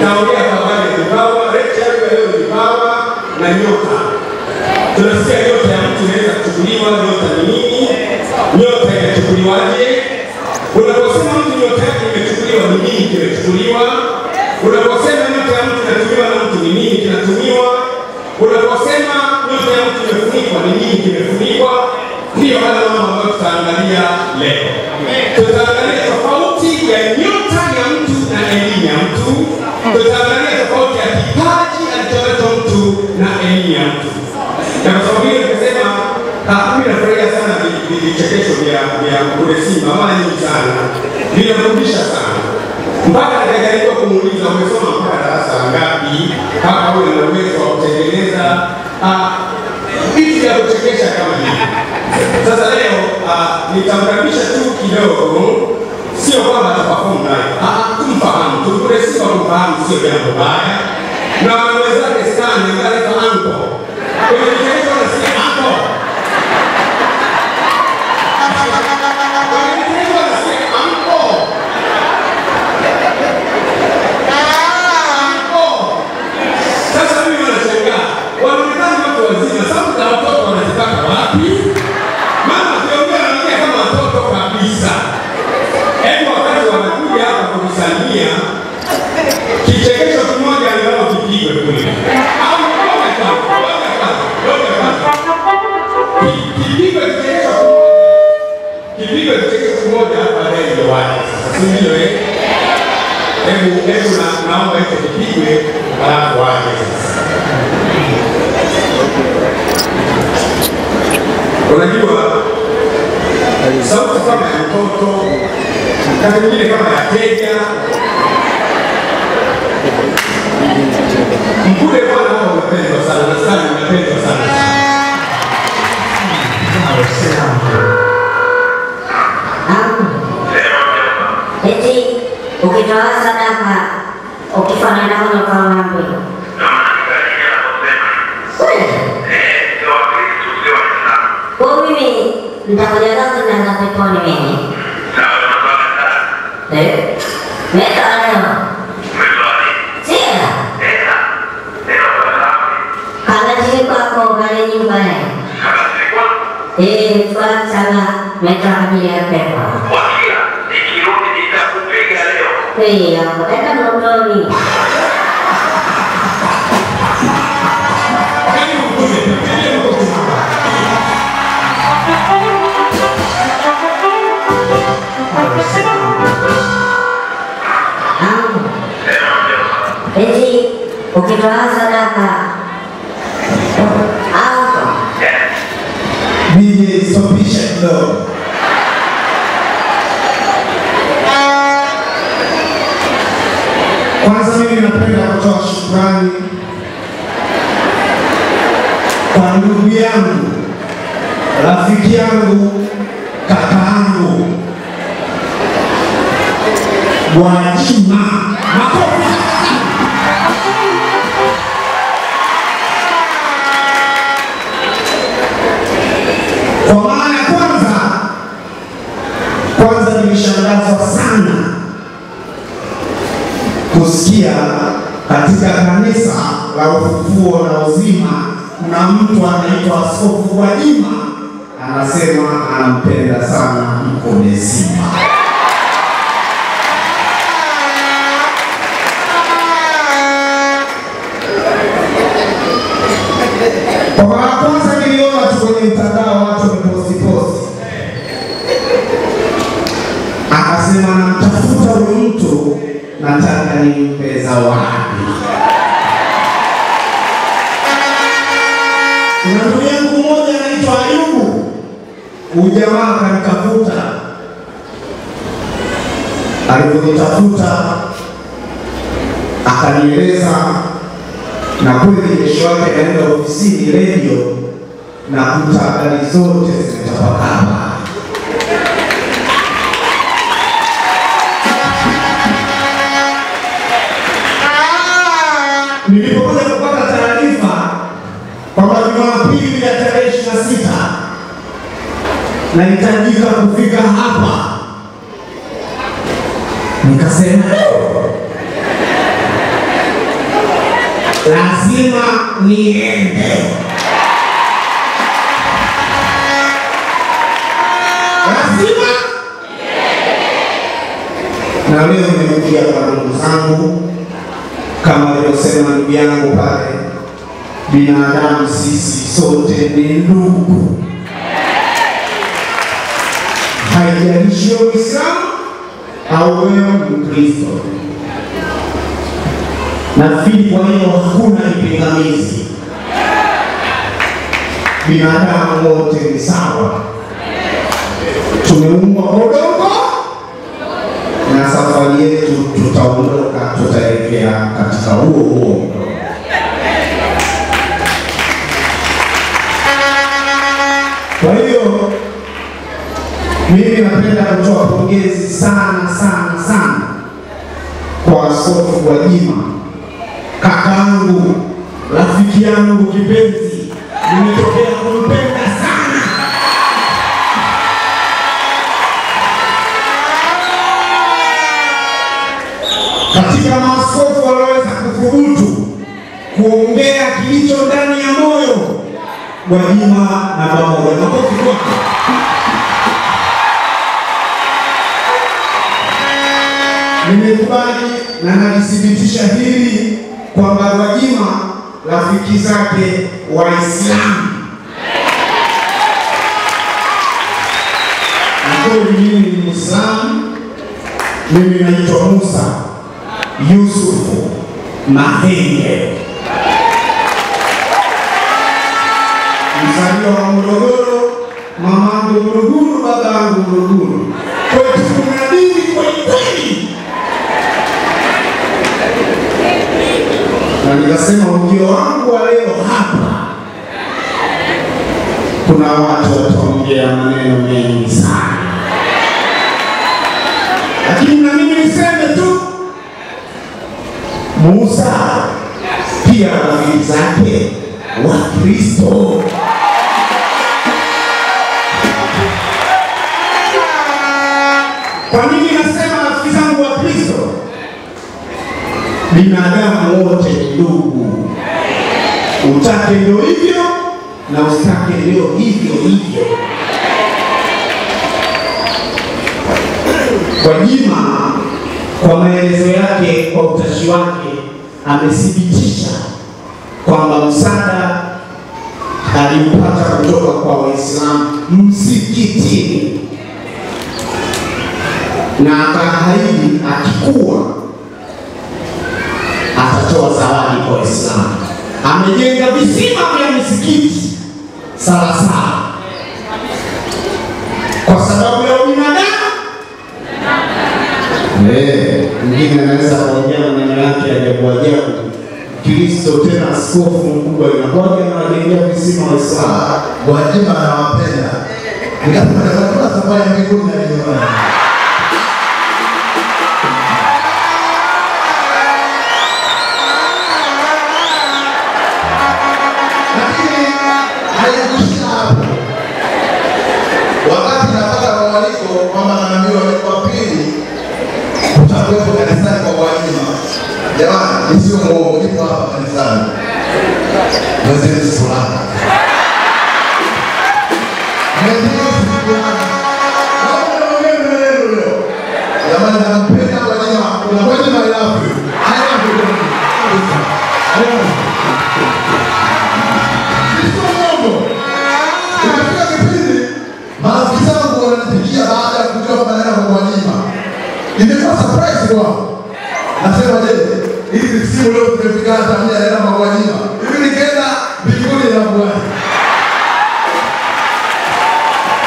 Nitaongea habari ya vipawa. Lecture yangu leo ni vipawa na nyota. Tunasikia nyota ya mtu inaweza kuchukuliwa. Nyota ni nini? Nyota inachukuliwaje? Unaposema mtu nyota yake imechukuliwa, ni nini kimechukuliwa? Unaposema nyota ya mtu inachukuliwa na mtu, ni nini kinatumiwa? Unaposema nyota ya mtu imefunikwa, ni nini kimefunikwa? Ndiyo haya mambo ambayo tutaangalia leo. Tutaangalia tofauti ya nyota ya mtu na elimu ya mtu. Tutaangalia tofauti ya kipaji alichonacho mtu na elimu ya mtu. Na kwa sababu hiyo nikasema, mimi nafurahia sana vichekesho vya kule Simba, mara nyingi sana. Vinafundisha sana. Mpaka nikajaribu kumuuliza, umesoma mpaka darasa ngapi? Hapa wewe una uwezo wa kutengeneza vitu vya kuchekesha kama hivi. Sasa leo nitamkaribisha tu kidogo, sio kwamba ataperform naye. Kumfahamu, tukule Simba kumfahamu sio jambo baya. Na wenzake sana ngale kwa anko. Kwenye kichekesho wanasikia anko. Kichekesho kimoja angalau kipigwe kule. Au kipigwe kichekesho kimoja baadaye ndio waje. Sasa ndio hebu naomba hicho kipigwe halafu waje sasa. Unajua sauti kama ya mtoto, kama nyingine kama ya teja. Mkule bwana hapa unapendwa sana, na sana unapendwa sana. Eti ukitoa sadaka ukifanya nao kwa mambo. Kwa mimi nitakuja zangu na peponi mimi. Meta leo. Nyumbani. Kwa sana metrokajili ya pepa. Wakia, nikirudi nitakupiga leo. Eka notoni. Eti, ukitoa sadaka Nije stopisha kidogo. Kwanza mimi napenda kutoa shukrani kwa ndugu yangu, rafiki yangu, kaka yangu Gwajima. Makofi. Kwa mara ya kwanza nilishangazwa sana kusikia katika kanisa la Ufufuo na Uzima kuna mtu anaitwa Askofu Gwajima anasema anampenda sana Mkomezima. Kwa mara ya kwanza niliona tu kwenye mtandao watu wameposti. Akasema namtafuta huyu mtu, nataka nimpe zawadi. Kuna ndugu yangu mmoja anaitwa Ayubu. Huyu jamaa akanitafuta. Aliponitafuta akanieleza, na kweli kesho yake anaenda ofisini radio na kuta habari zote zimetapakaa. Nilipokuja kupata taarifa kwamba Jumapili ya tarehe 26 nahitajika kufika hapa, nikasema lazima niende. Lazima na leo nimekuja kwa ndugu zangu, kama alivyosema ndugu yangu pale, binadamu sisi sote ni ndugu. Haijalishi wewe Muislamu au wewe Mkristo. Nafikiri kwa hiyo hakuna kipingamizi. Binadamu wote ni sawa. Tumeumbwa kwa udongo na safari yetu tutaondoka, tutaelekea katika huo. Kwa hiyo mimi napenda kutoa pongezi sana kwa Askofu Gwajima, kakaangu, rafiki yangu kipenzi, nimetokea kumpenda sana. Katika maaskofu walioweza kuthubutu kuongea kilicho ndani ya moyo, Gwajima na pamoja. Makofi kwake. Nimekubali na nalithibitisha hili kwamba Gwajima rafiki zake Waislamu. Kwa mimi ni Muislamu, mimi naitwa Musa Yusufu Mahenge, mzaliwa wa Morogoro, mamangu Morogoro, babangu Morogoro. Kwetu kuna dini kweli. Na nikasema ujio wangu wa leo hapa, kuna watu wataongea maneno mengi sana, lakini na mimi niseme tu, Musa pia rafiki zake wa Kristo. Kwa nini nasema rafiki zangu wa Kristo? Binadamu wote ni ndugu. Utake ndio hivyo na usitake ndio hivyo. Gwajima kwa maelezo yake, kwa utashi wake, amethibitisha kwamba msaada aliupata kutoka kwa Waislamu msikitini, na akaahidi akikuwa atatoa zawadi kwa Waislamu. Amejenga visima vya misikiti sawasawa, kwa sababu ya ubinadamu. Mwingine anaweza kuongea maneno yake ajabu. Kristo tena askofu mkubwa inakuja na anajengea visima Waislamu. Gwajima anawapenda. Nikapata safari ya mbinguni na nyumbani. Lakini haikuishia hapo. Wakati napata mwaliko kwamba naambiwa kwa pili utakuwepo kanisani kwa Gwajima. Jamani, sio muongo, nipo hapa kanisani. Mwezi fulani. Jamani, nampenda Gwajima. Kuna Gwajima I love you. Sio muongo. Inafika kipindi marafiki zangu wananipigia baada ya kujua maneno ya Gwajima. Nimekuwa surprise kwao. Nasema hivi siku leo tumefika Tanzania na mama Gwajima. Hivi nikaenda mbinguni na Bwana.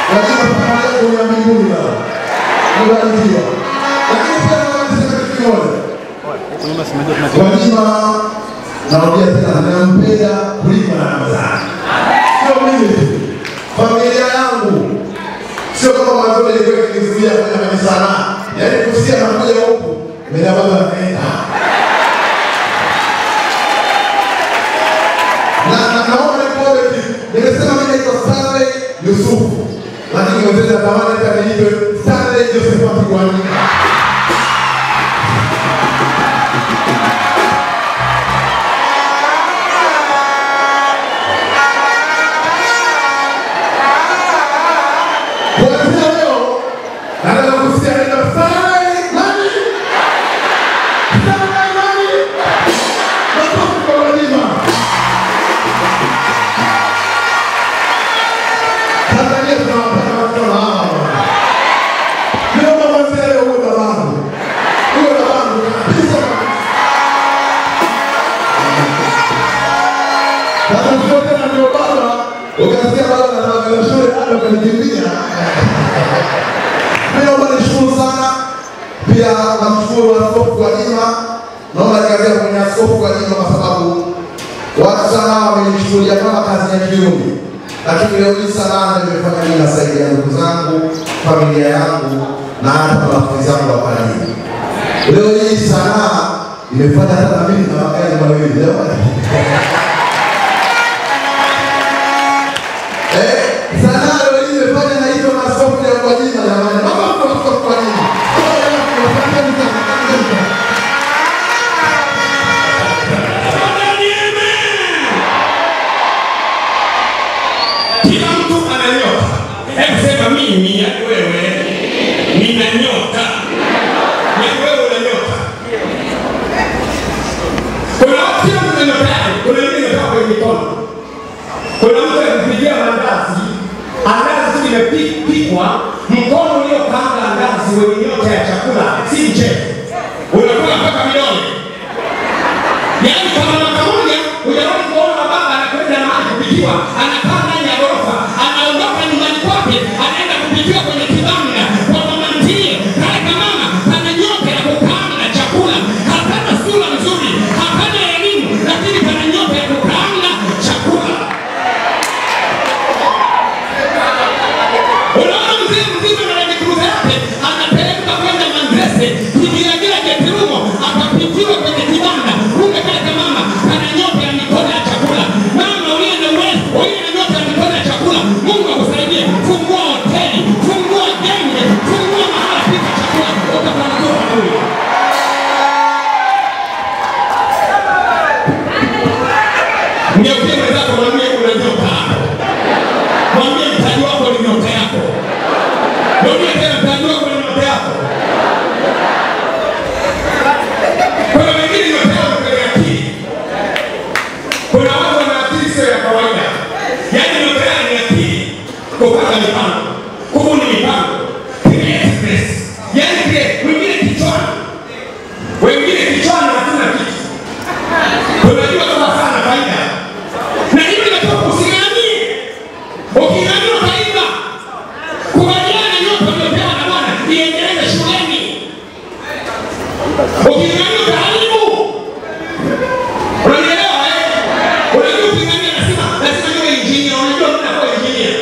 Gwajima pamoja na mbinguni na Gwajima. Lakini pia wanasema kitu kimoja. Gwajima narudia tena, nampenda kuliko na mama. Sio mimi. Familia yangu. Sio kama mwanzo nilikuwa nikizuia kwenye kanisa sana. Yaani kusia na moja huko. Mimi baba naenda. Naomba nikuombe, nimesema mimi naitwa Stanley Yusufu. Lakini mwenzetu atamani hata niitwe Stanley Joseph Gwajima. Alafu tena ndio baba, ukasikia baba anataka shule hadi ukanikimbia. Mimi naomba nishukuru sana. Pia namshukuru Askofu Gwajima. Naomba nikazia kwenye Askofu Gwajima kwa sababu watu sana wamenichukulia kama kazi ya kiume. Lakini leo hii sana nimefanya mimi nasaidia ndugu zangu, familia yangu na hata marafiki zangu wa karibu. Leo hii sana imefanya hata mimi na magari mawili leo. Sana leo hii imefanya na hizo na Askofu ya Gwajima jamani. Mama Askofu Gwajima. Kila mtu ana nyota. Hebu sema mimi ya wewe nina nyota. Ya wewe una nyota. Kuna watu wana nyota yao, kuna wengine nyota kwenye mikono. Kuna mtu anapigia mandazi, andazi limepikwa, mkono uliokaanga andazi wenye nyota ya chakula, si mchezo. Unakula mpaka vidole. Yaani kama mwaka mmoja hujawahi kuona baba anakwenda mahali kupikiwa, anakaa ndani ya ghorofa, anaondoka nyumbani kwake, anaenda kupikiwa kwenye kibanda kwa mama ntilie. Kale mama ana nyota ya kukaanga chakula, hapana sura nzuri, hapana elimu, lakini ana nyota ya kukaanga chakula. Unaona mzee mzima na mikuruza yake anapeleka kwenda Manzese, kijiagira Jeterumo, akapikiwa kwenye kibanda. Kumbe kale mama ana nyota ya mikono ya chakula. Mama uliye na uwezo, uliye na nyota ya mikono ya chakula, Mungu akusaidie. Fungua hoteli, fungua genge, fungua mahala pika chakula, utafanikiwa huyo. Ngeukie mwenzako mwambie una nyota hapo. Mwambie mtaji wako ni nyota yako. Mwambie tena mtaji wako ni nyota yako. Kuna wengine nyota yao kwenye akili. Kuna watu wana akili sio ya kawaida. Yaani nyota yao ni akili. Kupanga mipango, kubuni mipango, creativeness. Yaani wengine kichwani. Wengine kichwani hatuna kitu. Tunajua kama sana faida. Na hiyo inatoka usigani. Ukingani utaiba. Kubaliana nyota uliyopewa na Bwana iendeleze shuleni. Ukingani utaharibu. Unanielewa unajua ukingani lazima niwe engineer. Unajua mimi nakuwa engineer.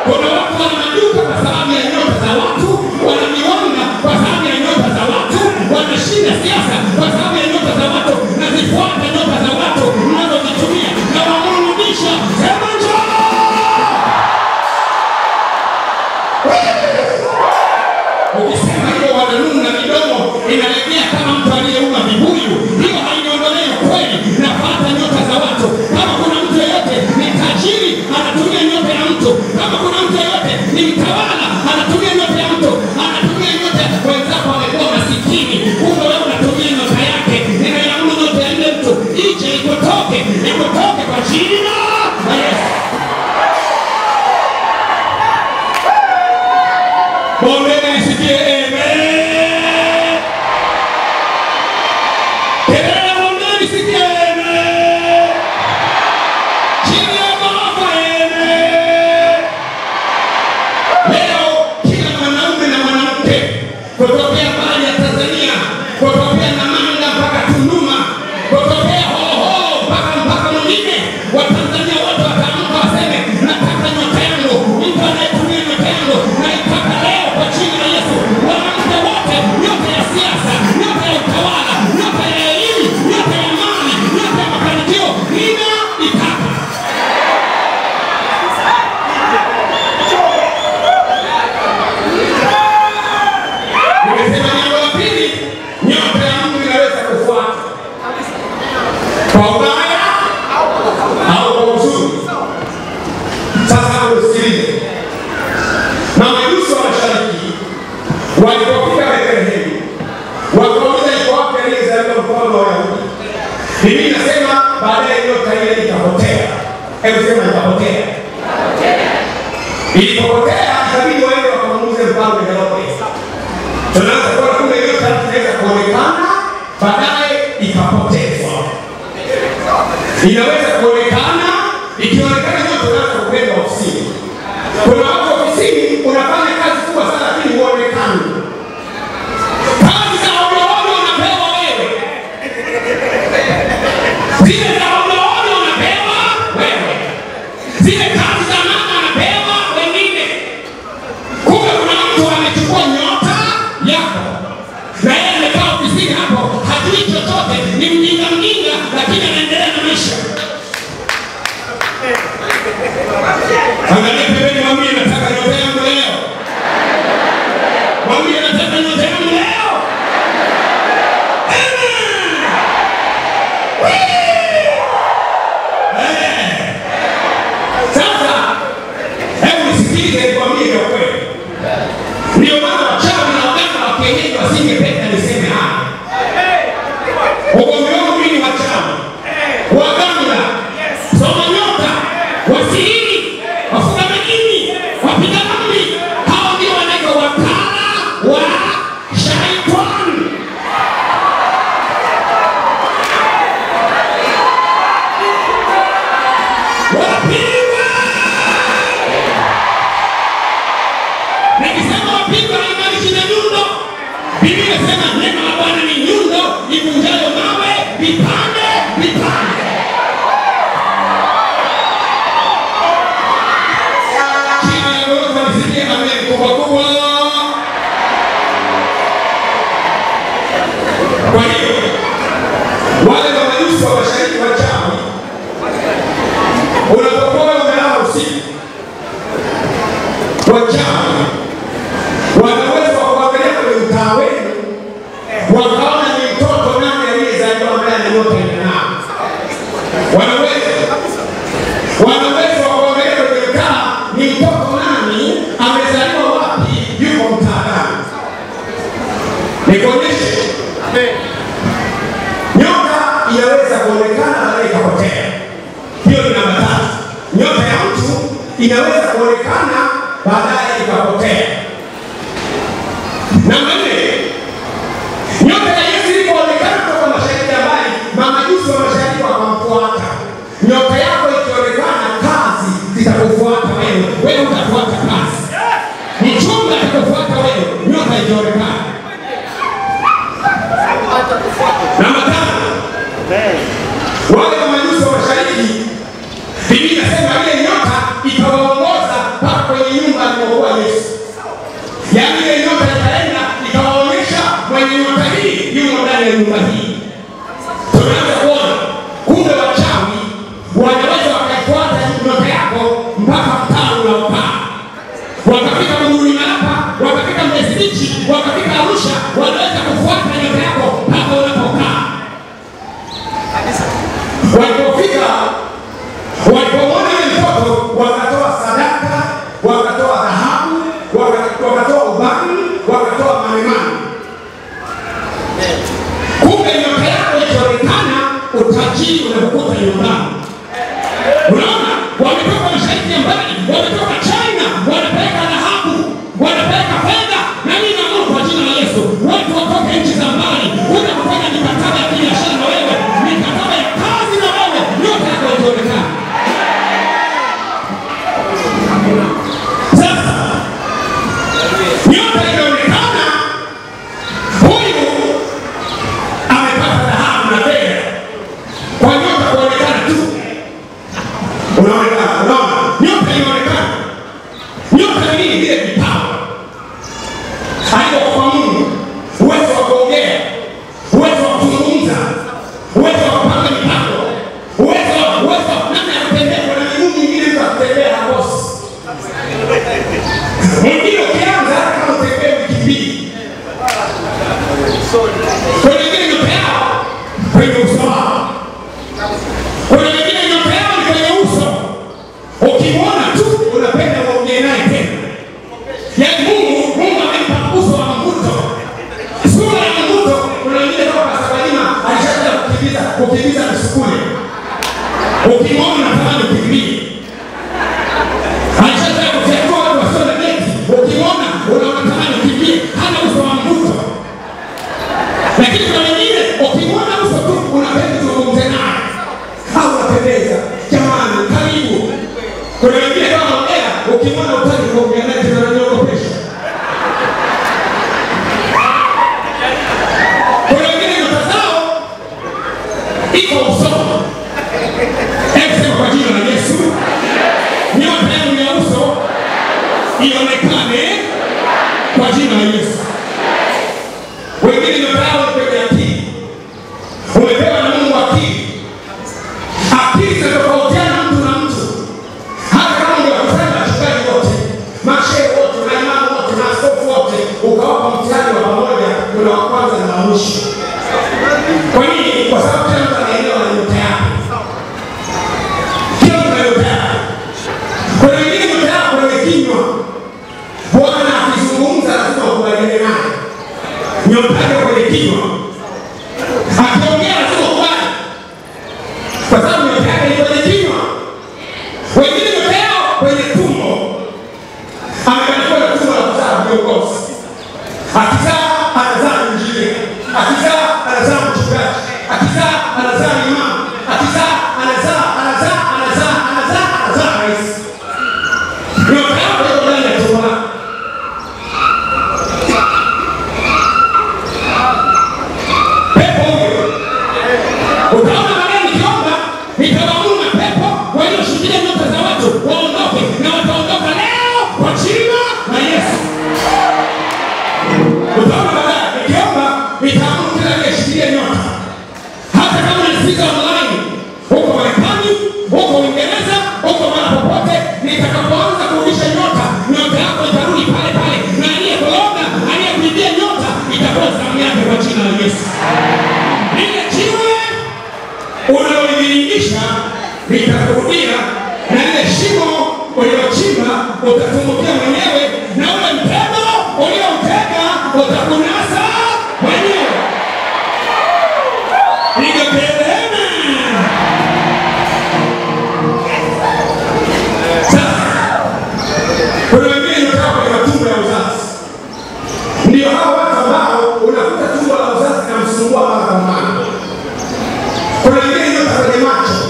Kuna watu wana maduka kwa sababu ya nyota za watu, wana miwanda kwa sababu ya nyota za watu, wanashinda siasa kwa sababu ya nyota za watu, na zifuata nyota za watu mnazozitumia na wamrudisha. Sema njoo! Ukisema hivyo wananuna midomo inalegea kama mtu aliyeuma vibuyu. Hiyo hainiondolei kweli. Nafuata nyota za watu. Kama kuna mtu yeyote ni tajiri anatumia nyota ya mtu. Kama kuna mtu yeyote ni mtawala anatumia nyota ya mtu. Anatumia nyota ya wenzako wamekuwa masikini. Kumbe wewe unatumia nyota yake. Ninaiamuru nyota ya yule mtu ije ikotoke kwa jina la Yesu. Mwambie nisikie amen. Kelele mwambie nisikie amen. Chini ya maafa amen. Leo kila mwanaume na mwanamke kutokea mbali ya Tanzania, kutokea Namanga mpaka Tunduma, kutokea Horohoro mpaka mwingine, Watanzania wote wataamka waseme nataka nyota yangu. Mtu anayetumia nyota yangu naitaka leo kwa jina la Yesu. Wanamke wote, nyota ya siasa, nyota ya utawala, nyota ya elimu, nyota ya amani, nyota ya mafanikio, ninaitaka. Nimesema jambo la pili, nyota ya mtu inaweza kufuata kwa ubaya au kwa uzuri. Sasa usikilize. Mamajusi wa Mashariki walipofika Bethlehemu, wakauliza iko wapi aliyezaliwa mfalme wa Wayahudi. Biblia inasema baadaye nyota ile ikapotea. Hebu sema ikapotea. Ilipopotea ikabidi waende wakamuulize mfalme Herode. Tunaanza kuona kumbe nyota inaweza kuonekana, ikionekana nyota unaweza kupenda ofisini. Kuna watu ofisini unafanya kazi kubwa sana lakini huonekani. Kazi za ovyo unapewa wewe. Zile za ovyo unapewa wewe. Zile kazi za maana unapewa wengine. Kumbe kuna mtu amechukua nyota yako. Na yeye amekaa ofisini hapo, hajui chochote, ni mjinga lakini anaendelea na maisha. Angalia pembeni, mwambie nataka nyota yangu leo. Mwambie nataka nyota yangu leo. Sasa, hebu nisikilize nikwambie kwa kweli. Ndio maana wachawi na waganga wa kienyeji wasingependa niseme haya. Ugomvi wangu mimi ni wachawi, waganga, soma nyota, wasihiri, wafuga majini, wapiga ramli. Hao ndio wanaitwa wakala wa shaitani. Wapigwa! Nikisema wapigwa haimaanishi na nyundo. Biblia inasema neno la Bwana ni nyundo ivunjayo mawe vipande vipande. Chini ya ghorofa nisikie amen kubwa kubwa. Kwa hiyo wale mamajusi wa mashariki wachawi, unapokuwa umelala usiku, wachawi wanaweza kuangalia kwenye mtaa wenu wakaona ni mtoto nani aliyezaliwa ambaye ana nyota inang'aa. Wanaweza kuangalia kwenye mtaa ni mtoto nani amezaliwa wapi, yuko mtaa gani. Nikuonyeshe. Nyota inaweza kuonekana baadaye ikapotea. Hiyo ni namba 3. Nyota ya mtu inaweza kuonekana baadaye ikapotea. Namba 4. Nyota ya Yesu ilionekana kutoka mashariki ya mbali, mamajusi wa mashariki wakamfuata. Nyota yako ikionekana, kazi zitakufuata wewe. Wewe utafuata kazi. Mchunga atakufuata wewe, nyota ikionekana. Namba 5. Wale mamajusi wa mashariki, Biblia inasema ile nyota ikawaongoza mpaka kwenye nyumba alipokuwa Yesu. Yaani ile nyota ikaenda ikawaonyesha mwenye nyota hii yumo ndani ya nyumba hii. Tunaanza kuona kumbe wachawi wanaweza wakaifuata nyota yako mpaka mtaa unaokaa. Wakafika Buguruni hapa, wakafika Mbezi Beach, wakafika Arusha, wanaweza kufuata nyota yako mpaka unapokaa. Walipomwona ile mtoto wakatoa sadaka, wakatoa dhahabu, wakatoa ubani, wakatoa manemane. Kumbe nyota yako ikionekana, utajiri unakukuta nyumbani. Unaona, wametoka mashariki ya mbali, wametoka China, wanapeleka dhahabu, wanapeleka fedha. Na mimi naamuru kwa jina la Yesu, watu watoke nchi za mbali, kuja kufanya mikataba ya biashara na wewe, mikataba ya kazi na wewe, nyota yako ikionekana. Sasa nyota inaonekana, huyu amepata dhahabu na fedha kwa nyota kuonekana tu. Unaona nyota inaonekana. Nyota ni nini? Ile vipawa haiko kwa Mungu, uwezo wa kuongea, uwezo wa kuzungumza, uwezo wa kupanga mipango, uwezo namna ya kutembea. Kuna miguu mingine za kutembea hakosi. Mwingine ukianza kama utembea wiki 2. Kuna wengine nyota yao kwenye uso wao. Kuna wengine nyota yao ni kwenye uso. Ukimwona tu unapenda kuongea naye tena. Yaani Mungu amempa uso wa mvuto Kuna wengine kama ongea, ukimwona utaki kuongea naye tena unanyogopesha. Kuna wengine nyota zao iko usoni. Sema kwa jina la Yesu, nyota yangu ya uso ionekane kwa jina la Yesu. Wengine nyota yao kwenye akili. Umepewa na Mungu akili. Akili zinatofautiana mtu na mtu. Hata kama ndio kufanya wachungaji wote, mashehe wote, maimamu wote, maaskofu wote, ukawapa mtihani wa pamoja, kuna wa kwanza na wa mwisho. Kwa nini? Kwa sababu kila mtu anaelewa na nyota yake. Kila mtu ana nyota yake. Kuna wengine nyota yao kwenye kinywa. Bwana akizungumza lazima ukubaliane naye. Nyota yake kwenye kinywa. Akiongea lazima ukubali. Kwa sababu nyota yake ni kwenye kinywa. Wengine nyota yao kwenye tumbo. Amebarikiwa na tumbo la kuzaa viongozi. Akizaa anazaa injili. Akizaa anazaa mchungaji. Akizaa anazaa imamu. Akizaa anazaa rais. Nyota yao iko ndani ya tumbo lako. Pepo huyo. Utaona maneno nikiomba, nitawauma pepo walioshikilia nyota za watu waondoke, na wataondoka leo kwa jina la Yesu. Utaona baadaye nikiomba, nitaamuru kila aliyeshikilia nyota. Hata kama unasikiza online, huko Marekani, huko Uingereza, huko mahali popote, nitakapoanza kurudisha nyota, nyota yako itarudi pale pale, na aliyekologa, aliyekuibia nyota itakuwa zamu yake kwa jina la Yesu. Lile jiwe unaloiviringisha litakurudia, na lile shimo uliochimba utatumbukia mwenyewe, na ule mtego ulioutega utakunasa mwenyewe. Piga kelele. Sasa kuna wengine nyota yao kwenye matumbo ya uzazi. Ndio hao watu ambao unakuta tumbo la uzazi na msumbua mara kwa mara. Kuna wengine nyota kwenye macho.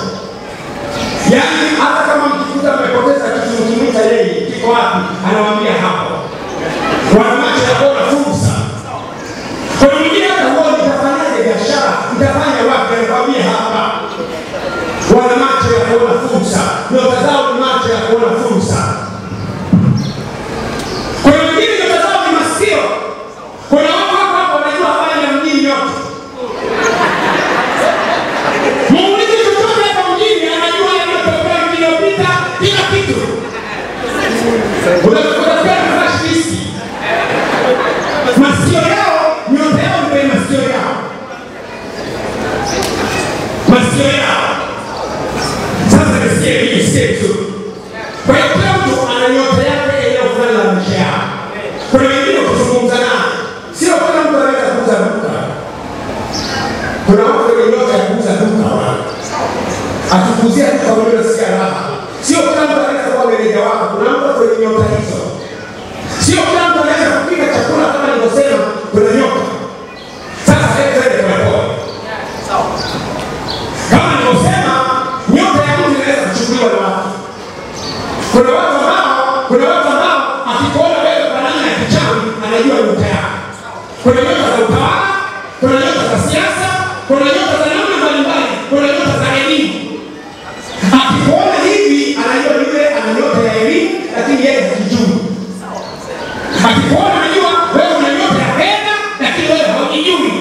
Yaani hata kama mkikuta mmepoteza kitu mkimwita yeye, kiko wapi? Anawaambia hapo. Wana macho ya kuona fursa. Kuna wengine hata huo nitafanyaje biashara, nitafanya wapi? Anawaambia hapa. Wana macho ya kuona fursa. Nyota zao ni macho ya kuona fursa. Kuna wengine nyota zao ni masikio. Kuna watu hapa wanajua habari ya mjini yote. Muulize chochote hapa mjini, anajua yaliyotokea wiki iliyopita, kila kitu. Unatakiwa na flash disk. Masikio yao, nyota yao ni kwenye masikio yao. Masikio yao. Sasa nisikie tu. Kwa hiyo kila mtu ana nyota yake inayofanya na maisha yao. Kuna wengine kuzungumza nao. Sio kila mtu anaweza kuuza duka. Kuna watu wenye nyota ya kuuza duka wao. Akikuzia duka wewe unasikia raha. Sio kila mtu anaweza kuwa meneja wako. Kuna mtu wenye nyota hizo. Sio kila mtu anaweza kupika chakula kama nilivyosema, kuna nyota. Sasa hebu twende kwa pole. Sawa. Kama nilivyosema, nyota ya mtu inaweza kuchukuliwa na watu. Kuna watu ambao akikuona wewe kwa namna ya kichawi anajua nyota yako. Kuna nyota za utawala, kuna nyota za siasa, kuna nyota za namna mbalimbali, kuna nyota za elimu. Akikuona hivi anajua yule ana nyota ya elimu, lakini yeye hajijui. Akikuona anajua wewe una nyota ya fedha, lakini wewe haujijui.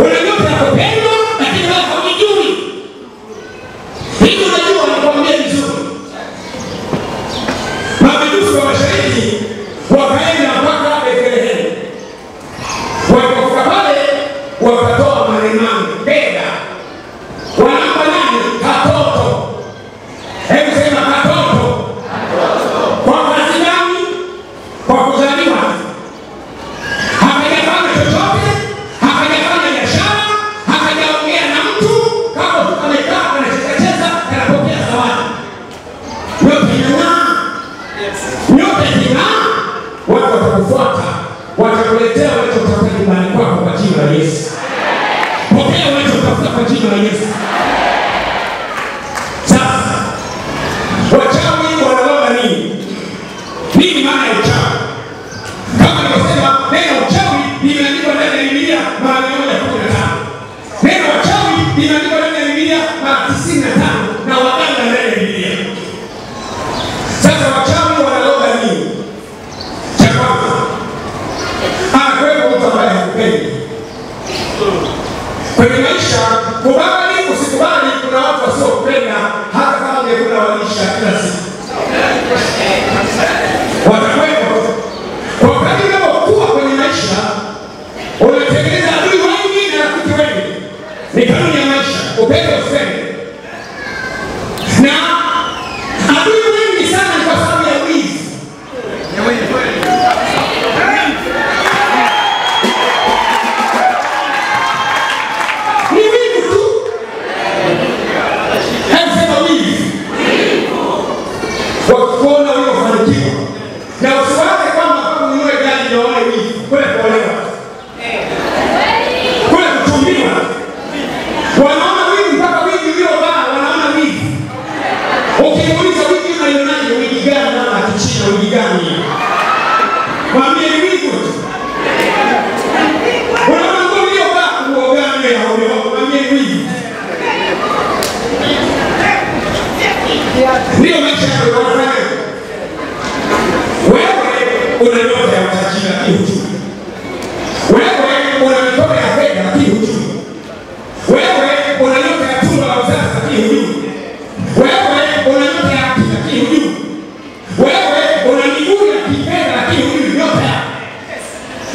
Una nyota ya kupendwa, lakini wewe haujijui. Hivi unajua anakuambia vizuri. Mabidusi wa mashariki wakaenda mpaka Bethlehemu. Walipofika pale wakatoa manemane, fedha. Wanampa nani? Katoto. Hebu sema katoto. Kwa kazi gani? Kwa kuzaliwa. Hakajafanya chochote, hakajafanya biashara, hakajaongea na mtu, kama tu amekaa anacheza anapokea zawadi. Nyota inang'aa. Nyota inang'aa. Watu watakufuata, watakuletea wanachotafuta nyumbani kwako kwa jina la Yesu. Pokea wanachotafuta kwa jina la Yesu. Sasa Nini maana ya uchawi? Kama nilivyosema, neno uchawi limeandikwa ndani ya Biblia mara 115. Neno uchawi limeandikwa ndani ya Biblia mara 95 na waganga ndani ya Biblia. Sasa wachawi wanaloga nini? Cha kwanza, anakuwepo mtu ambaye hakupendi. Kwenye maisha, kubali usikubali, kuna watu wasiokupenda hata kama ungekula walisha kila siku. Watakuwepo. Kwa wakati unapokuwa kwenye maisha, unatengeneza adui wengi na rafiki wengi. Ni kanuni ya maisha, upende usipende. Na adui wengi sana ni kwa sababu ya wizi. Ni wizi tu. Haisema wizi. Wakuona uliofanikiwa. Na usiwaze kwamba kama ununue gari ndio wale wizi. Kule kuolewa. Kule kuchumbiwa. Wanaona wizi mpaka wizi uliovaa wanaona wizi. Ukimuuliza wizi unaionaje, wizi gani na kichina wizi gani? Mwambie ni wizi tu. Unaona nguo uliovaa nguo gani ya uliovaa, mwambie ni wizi. Ndio maisha yako yanafanya. Wewe una nyota ya utajiri lakini hujui. Wewe una nyota ya fedha lakini hujui. Wewe una nyota ya tumbo la uzazi lakini hujui. Wewe una nyota ya akili lakini hujui. Wewe una miguu ya kifedha lakini hujui nyota.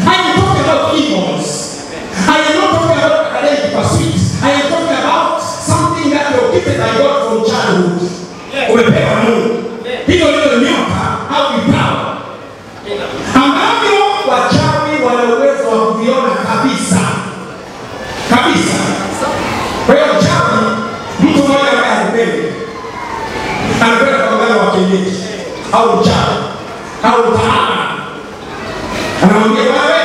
I am talking about evils. I am not talking about academic pursuits. I am talking about something that you're gifted by God from childhood. Umepewa Mungu. Hiyo ndio nyota au vipawa ambavyo wachawi wana uwezo wa kuviona kabisa kabisa. Kwa hiyo uchawi, mtu mmoja ambaye hakupendi anakwenda kwa mganga wa kienyeji au uchawi au utaalamu, anamwambia wewe,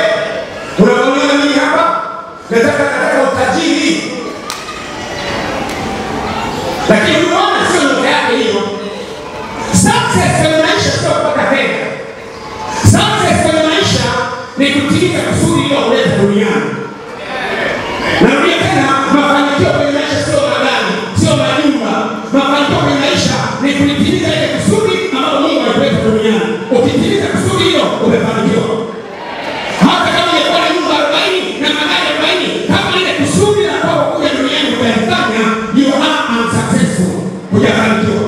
unaona nini hapa? Nataka utajiri. Lakini unaona sio nyota yake hiyo. Success kwenye maisha sio kupata fedha. Success kwenye maisha ni kutimiza kusudi lililoleta duniani. Narudia tena, mafanikio kwenye maisha sio magari, sio majumba. Mafanikio kwenye maisha ni kulitimiza ile kusudi ambalo Mungu ameleta duniani. Ukitimiza kusudi hilo, umefanikiwa. Hata kama ungekuwa na nyumba 40 na magari 40, kama ile kusudi la kwako kuja duniani umefanya, you are unsuccessful. Hujafanikiwa.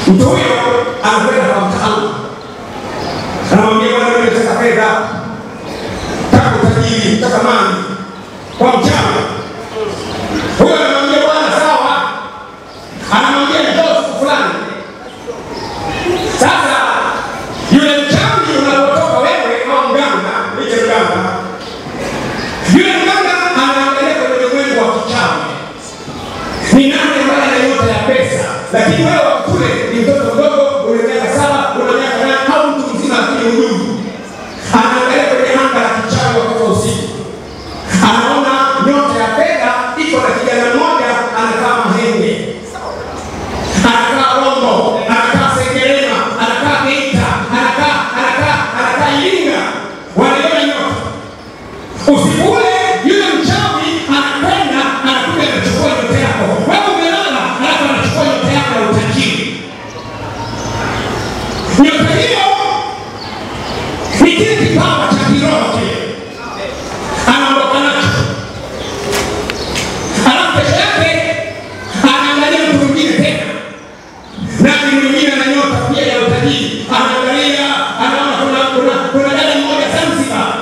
Mtu huyo anakwenda kwa mtaalamu. Anamwambia bwana, wewe unataka fedha, taka utajiri, taka mali. Kwa mchawi. Huyo anamwambia bwana sawa. Anamwambia njoo siku fulani. Sasa yule mchawi unapotoka wewe au mganga, niche mganga. Yule mganga anaangalia kwenye ulimwengu wa kichawi. Ni nani ambaye ana nyota ya pesa? Lakini wewe kule ni mtoto mdogo, una miaka 7, una miaka 8 au mtu mzima lakini hujui. Anaangalia kwenye anga la kichawi wakati wa usiku. Anaona nyota ya fedha iko na kijana mmoja anakaa Mahenge. Anakaa Rombo, anakaa Sengerema, anakaa Geita, anakaa Iringa. Wanaona nyota. Usiku ule yule mchawi anakwenda anakuja anachukua nyota yako. Wewe umelala alafu anachukua nyota yako ya utajiri. Nyota hiyo ni kile kipawa cha kiroho kile. Anaondoka nacho. Alafu kesho yake anaangalia mtu mwingine tena. Nani mwingine ana nyota pia ya utajiri. Anaangalia, anaona kuna dada mmoja Zanzibar.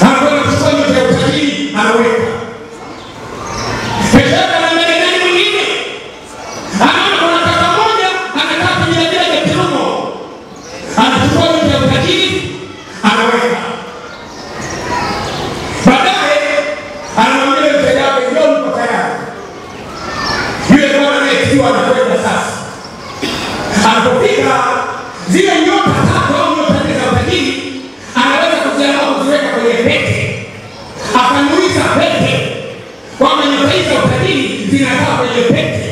Anakwenda kuchukua nyota ya utajiri, anaweka. Kesho yake anaangalia nani mwingine. Anaona kuna kaka mmoja anakaa kwenye jela ya Kirumo. Anachukua nyota ya utajiri, anaweka. Baadaye anamwambia mteja wake ndio mko tayari. Yule bwana anayetiwa anakwenda sasa. Anapofika zile nyota 3 au nyota 4 za utajiri, anaweza kuziamua kuziweka kwenye pete. Akanuiza pete. Kwa maana nyota hizo utajiri zinakaa kwenye pete.